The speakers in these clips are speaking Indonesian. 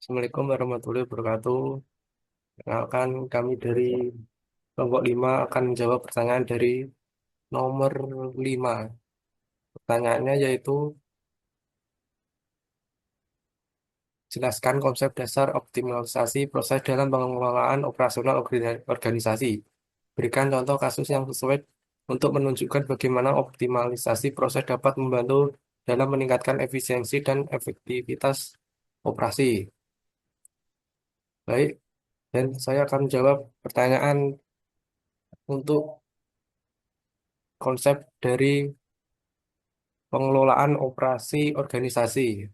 Assalamualaikum warahmatullahi wabarakatuh. Kenalkan kami dari kelompok 5 akan menjawab pertanyaan dari nomor 5. Pertanyaannya yaitu jelaskan konsep dasar optimalisasi proses dalam pengelolaan operasional organisasi. Berikan contoh kasus yang sesuai untuk menunjukkan bagaimana optimalisasi proses dapat membantu dalam meningkatkan efisiensi dan efektivitas operasi. Baik, dan saya akan menjawab pertanyaan untuk konsep dari pengelolaan operasi organisasi.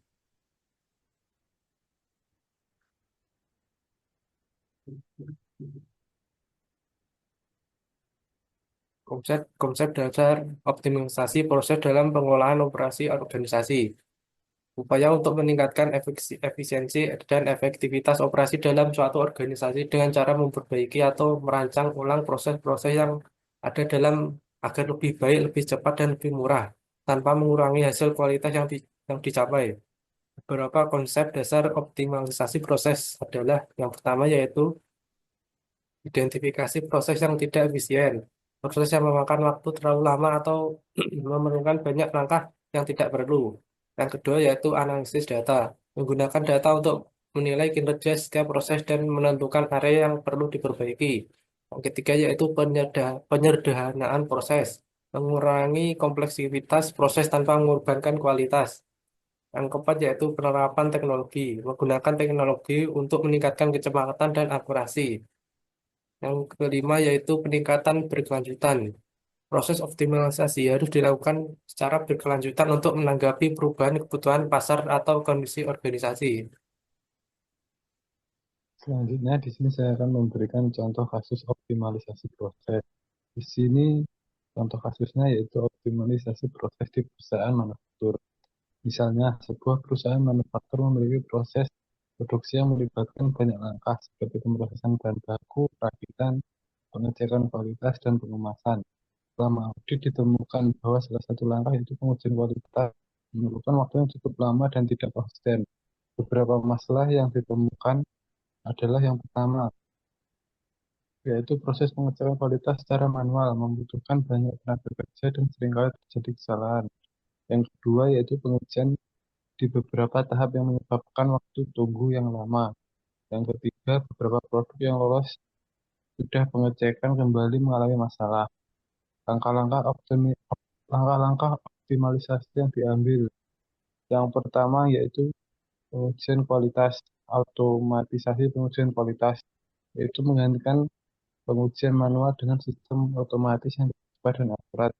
Konsep dasar optimalisasi proses dalam pengelolaan operasi organisasi. Upaya untuk meningkatkan efisiensi dan efektivitas operasi dalam suatu organisasi dengan cara memperbaiki atau merancang ulang proses-proses yang ada dalam agar lebih baik, lebih cepat, dan lebih murah, tanpa mengurangi hasil kualitas yang dicapai. Beberapa konsep dasar optimalisasi proses adalah yang pertama yaitu identifikasi proses yang tidak efisien, proses yang memakan waktu terlalu lama atau memerlukan banyak langkah yang tidak perlu. Yang kedua yaitu analisis data, menggunakan data untuk menilai kinerja setiap proses dan menentukan area yang perlu diperbaiki. Yang ketiga yaitu penyederhanaan proses, mengurangi kompleksitas proses tanpa mengorbankan kualitas. Yang keempat yaitu penerapan teknologi, menggunakan teknologi untuk meningkatkan kecepatan dan akurasi. Yang kelima yaitu peningkatan berkelanjutan. Proses optimalisasi harus dilakukan secara berkelanjutan untuk menanggapi perubahan kebutuhan pasar atau kondisi organisasi. Selanjutnya, di sini saya akan memberikan contoh kasus optimalisasi proses. Di sini, contoh kasusnya yaitu optimalisasi proses di perusahaan manufaktur. Misalnya, sebuah perusahaan manufaktur memiliki proses produksi yang melibatkan banyak langkah seperti pemrosesan bahan baku, perakitan, pengecekan kualitas, dan pengemasan. Selama audit ditemukan bahwa salah satu langkah itu pengujian kualitas memerlukan waktu yang cukup lama dan tidak konsisten. Beberapa masalah yang ditemukan adalah yang pertama, yaitu proses pengecekan kualitas secara manual membutuhkan banyak tenaga kerja dan seringkali terjadi kesalahan. Yang kedua, yaitu pengujian di beberapa tahap yang menyebabkan waktu tunggu yang lama. Yang ketiga, beberapa produk yang lolos sudah pengecekan kembali mengalami masalah. Langkah-langkah langkah-langkah optimalisasi yang diambil. Yang pertama yaitu pengujian kualitas, automatisasi pengujian kualitas, yaitu menggantikan pengujian manual dengan sistem otomatis yang lebih cepat dan akurat.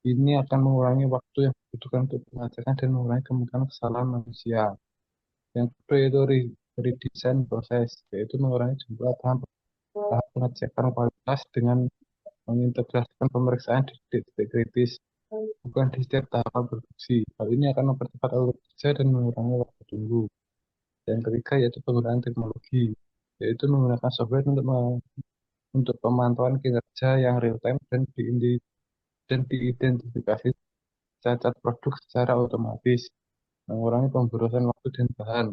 Ini akan mengurangi waktu yang dibutuhkan untuk pengecekan dan mengurangi kemungkinan kesalahan manusia. Yang kedua yaitu redesign proses, yaitu mengurangi jumlah tahap pengecekan kualitas dengan mengintegrasikan pemeriksaan di titik-titik kritis, bukan di setiap tahapan produksi. Hal ini akan mempercepat alur kerja dan mengurangi waktu tunggu. Yang ketiga yaitu penggunaan teknologi, yaitu menggunakan software untuk pemantauan kinerja yang real time dan diidentifikasi cacat produk secara otomatis, mengurangi pemborosan waktu dan bahan.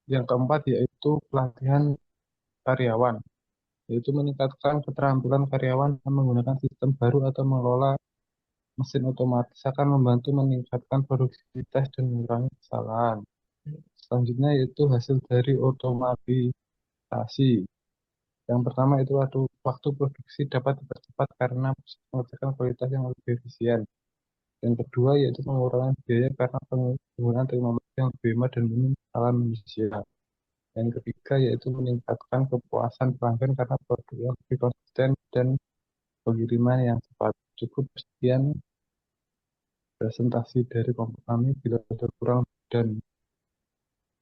Yang keempat yaitu pelatihan karyawan, yaitu meningkatkan keterampilan karyawan dengan menggunakan sistem baru atau mengelola mesin otomatis akan membantu meningkatkan produktivitas dan mengurangi kesalahan. Selanjutnya yaitu hasil dari otomatisasi. Yang pertama itu waktu produksi dapat dipercepat karena pengecekan kualitas yang lebih efisien. Yang kedua yaitu pengurangan biaya karena penggunaan teknologi yang lebih hemat dan minim kesalahan manusia. Yang ketiga yaitu meningkatkan kepuasan pelanggan karena produk yang lebih konsisten dan pengiriman yang cepat. Cukup sekian presentasi dari kelompok kami. Bila ada kurang dan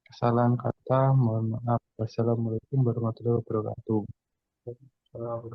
kesalahan kata, mohon maaf. Wassalamualaikum warahmatullahi wabarakatuh.